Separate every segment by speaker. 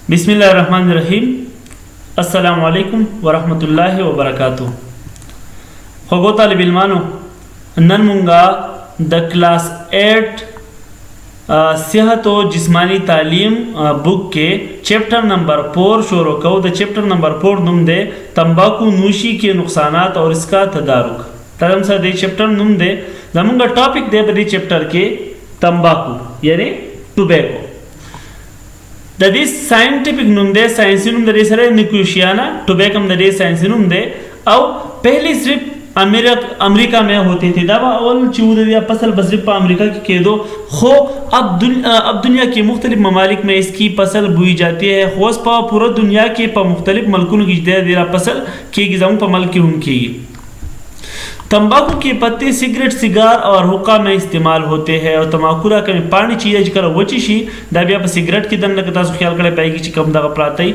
Speaker 1: बिस्मिल्लाहिर्रहमानिर्रहीम। अस्सलामु अलैकुम वरहमतुल्लाहि वबरकातुहू। खगो तालिब इल्मानो नन मुंगा द क्लास 8 सेहत व जिस्मानी तालीम बुक के चैप्टर नंबर 4 शुरू को। द चैप्टर नंबर 4 नुम दे तंबाकू नोशी के नुकसानात और इसका तदारुक। तरम सा दे चैप्टर नुम दे नमुंगा टॉपिक दे बदी चैप्टर के तंबाकू यानी टोबैको। ददी साइंटिफिक नुम दे साइंसी नुम दे सरे निकोशियाना टोबैकम दे साइंसी नुम दे और पहली सिर्फ अमेरिका में होती थी। दबा अवल चूद या फसल बसरिफ अमेरिका की के दो खो अब दुनिया के मुख्तलिफ ममालिक में इसकी फसल बुई जाती है। खोस पा पूरा दुनिया के पा मुख्तलिफ मलकुन की देरा फसल की गिजाऊं पा मल की उनकी। तंबाकू के पत्ते सिगरेट सिगार और हुक्का में इस्तेमाल होते हैं और तंबाकू का पानी चीज कर वची शी दाबिया पर सिगरेट की दन लगता सो ख्याल करे पाएगी चिकम दा प्रातई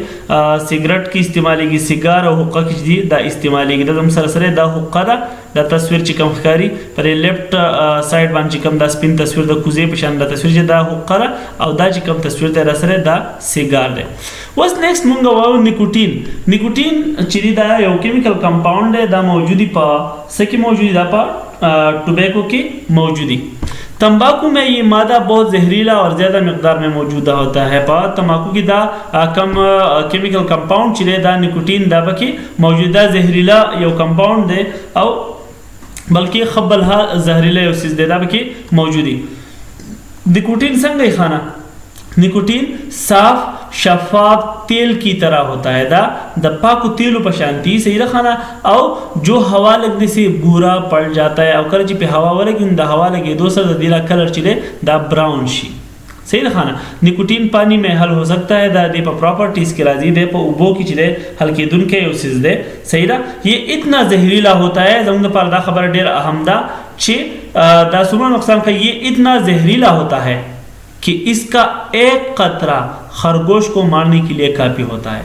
Speaker 1: सिगरेट की इस्तेमाल की सिगार और हुक्का की दी दा इस्तेमाल की दम सरसरे दा हुक्का दा तस्वीर चिकम खकारी पर लेफ्ट साइड बान चिकम दा स्पिन तस्वीर दा कुजे पशान दा तस्वीर दा हुक्का और दा चिकम तस्वीर दा रसरे दा सिगार दे। वस नेक्स्ट मुंगा वाव निकोटीन चिरी दा यो केमिकल कंपाउंड है दा मौजूदी पा सकी मौजूदी दा पा टोबैको की मौजूदी। तंबाकू में ये मादा बहुत जहरीला और ज़्यादा मकदार में मौजूदा होता है। पा तंबाकू की दा कम केमिकल कंपाउंड चिरे दा निकोटीन दा बकी मौजूदा जहरीला यो कंपाउंड दे और बल्कि खब्बल हा जहरीला यो चीज़ दे दा बकी मौजूदी। निकोटीन संग खाना निकोटीन साफ शफाफ तेल की तरह होता है दा दप्पा को तेल पशांति सही रखाना और जो हवा लगने से भूरा पड़ जाता है और कर पे हवा वाले कि दा हवा लगे दोसर दिला कलर चिले दा ब्राउन शी सही रखाना। निकोटीन पानी में हल हो सकता है दा दे पर प्रॉपर्टीज के राजी दे पर उबो की चिले हल्की दुन के उसिस दे सही रा। ये इतना जहरीला होता है जमुन पर दा खबर डेर अहमदा चे दा सुना नुकसान का ये इतना जहरीला होता है कि इसका एक कतरा खरगोश को मारने के लिए काफी होता है।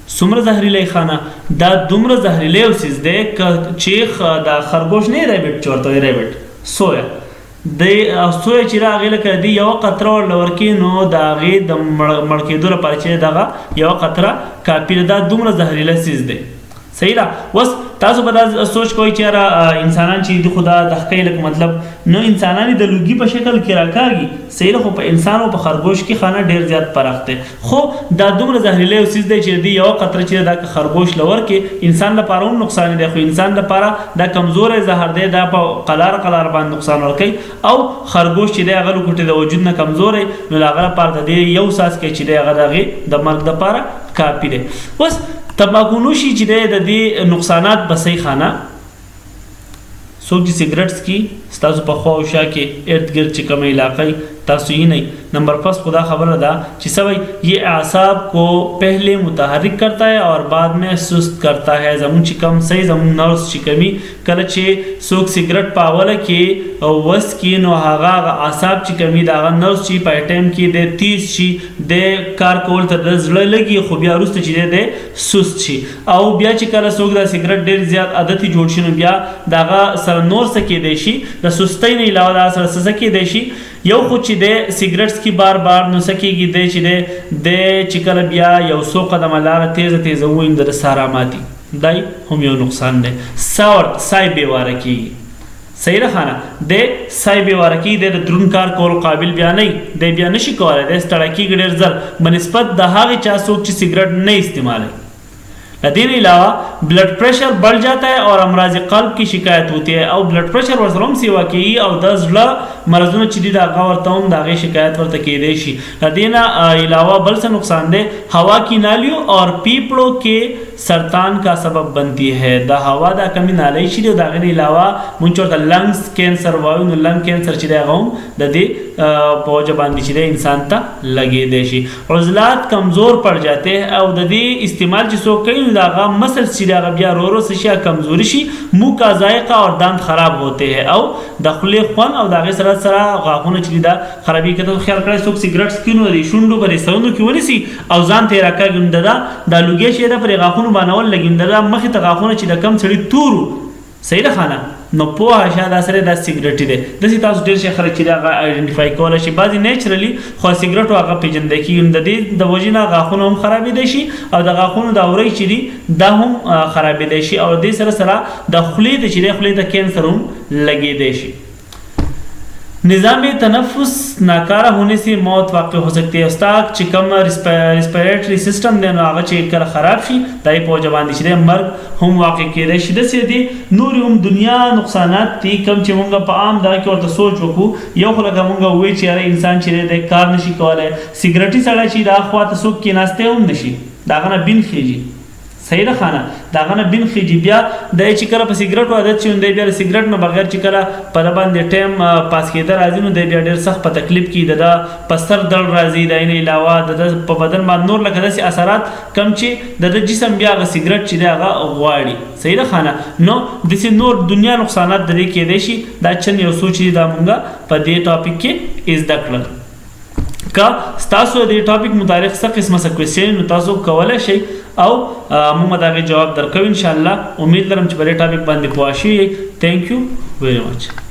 Speaker 1: सुम्र जहरीले खाना दा दुम्र जहरीले उसिस दे चेख दा खरगोश नहीं रेबिट चोरता है रेबिट सोया दे सोया चिरा आगे कर दी यो कतरा और लवरकी नो दागे दम मड़के दूर परचे दागा यो कतरा काफी दा दुम्र जहरीले उसिस दे सही रहा। बस तासो बता सोच कोई चेहरा इंसानान चीज खुदा दखई लक मतलब न इंसानानी दलुगी पर शक्ल की रखागी सही रहो पर इंसानों पर खरगोश की खाना ढेर ज्यादा परखते खो दादुम जहरीले उसिस दे चिर दी यो कतरा चिर दा खरगोश लवर के इंसान ला पारा नुकसान दे खो इंसान ला पारा दा कमजोर है जहर दे दा कलार बान नुकसान और कई औ खरगोश चिरे अगर कुटे दा वजूद न कमजोर है न लागरा पार दे यो सास के चिरे अगर गे द मर्द दा पारा काफी दे। बस तंबाकू नोशी चिरे दी नुकसानात बसई खाना सोच सिगरेट्स की तासु पखवा उषा के इर्द गिर्द चिकम इलाक़ई तासु ही नहीं। नंबर फर्स्ट खुदा खबर अदा चिसवई ये आसाब को पहले मुतहरिक करता है और बाद में सुस्त करता है। जमुन चिकम सही जमुन नर्स चिकमी कलचे सोक सिगरेट पावल के वस की नो हागा आसाब चिकमी दागा नर्स ची पैटम की दे 30 ची दे कार कोल तर जड़ लगी खुबिया रुस्त ची दे सुस्त ची औ बिया चिकला सोक दा सिगरेट देर ज्यादा आदत ही जोड़शिन बिया दागा सर नोर सके देशी दा सुस्ती नहीं लावा दा सर सके देशी यो खुद दे सिगरेट्स की बार बार न सकेगी दे चिदे दे चिकल बिया यो सो कदम लार तेज वो इंदर सारा माती दाई हम यो नुकसान दे सावर साई बेवार की सही रखाना दे साई बेवार की दे द्रुनकार कोल काबिल बिया नहीं दे बिया नशी कोरे दे तड़की गडेर जल बनस्पत दहागे चा सोक ची सिगरेट नहीं इस्तेमाल है। इसके अलावा ब्लड प्रेशर बढ़ जाता है और अमराज कल्ब की शिकायत होती है और ब्लड प्रेशर वर्सलम सेवा की और 10 मरजों चिदी दागा और तम दागे शिकायत वर्त के देशी लदीना अलावा बल से नुकसान दे हवा की नालियों और पीपड़ों के सरतान का सबब बनती है। दा हवा दा कमी नाले चिदी दागे अलावा मुंचो द लंग्स कैंसर वायु न लंग कैंसर चिदे गाउम ददे पौज बांधी चिदे इंसान ता लगे देशी उज़लात कमजोर पड़ जाते हैं और ददे इस्तेमाल जिसो कई दागा मसल चिदागा बिया रोरो से कमजोरी शी मुंह का जायका और दांत खराब होते हैं और दखले ख्वान और दागे सरा सरा गाखुन चिदा खराबी के तो ख्याल करे सोक सिगरेट्स किनो री शुंडो बरे सवनो की वनी सी औजान तेरा का गुंददा दालुगे शेदा पर गाखुन बनावल लगिंददा मख त गाखुन चिदा कम छड़ी तूरू सही रखाना نو پوهه شه دا سره د سیګریټ دی د تاسو ډیر شي خلک چې دا آئیډنټیفای کول شي بعضی نیچرلی خو سیګریټ هغه پیژندل کیږي د دې د وجینا غاخونه هم خرابې دي شي او د غاخونو د اوري چې دي دا هم خرابې دي شي او د سره سره د خلی د چې د خلی د کینسر هم لګي دي شي निज़ाम तनफ़ुस नाकारा होने से मौत वाक़ हो सकती है उस्ताद چې کوم ریسپیریټری سیستم دی نو هغه چې کله خراب شي دای په جوان دي چې مرګ هم واقع کېدای شي د سې دي نور هم دنیا نقصانات دي کوم چې مونږ په عام دا کې ورته سوچ وکړو یو خلک مونږ وایي چې انسان چې د کار نشي کولای سیګریټي سړی چې دا خواته څوک کې ناشته هم نشي داغه نه بین خيږي صحیح ده خانه داغه نه بین خيږي بیا د چې کله په سیګریټ عادت چې دی بیا سیګریټ نه بغیر چې کله په باندې ټایم پاس کېدل راځي نو دی بیا ډېر سخت په تکلیف کې د پستر دل راځي د عین علاوه د په بدن باندې نور لکه داسې اثرات کم چې د جسم بیا غ سیګریټ چې دی هغه غواړي صحیح ده خانه نو د سې نور دنیا نقصانات د دې کې دي شي دا چن یو سوچ دی دا مونږه په دې ټاپک کې از دکړل کا تاسو د ټاپک متعلق څه قسمه څه کوېسچن تاسو کولای شئ او موږ دا جواب درکو ان شاء الله امید لرم چې په دې ټاپک باندې پوه شئ ثانک یو ویری مچ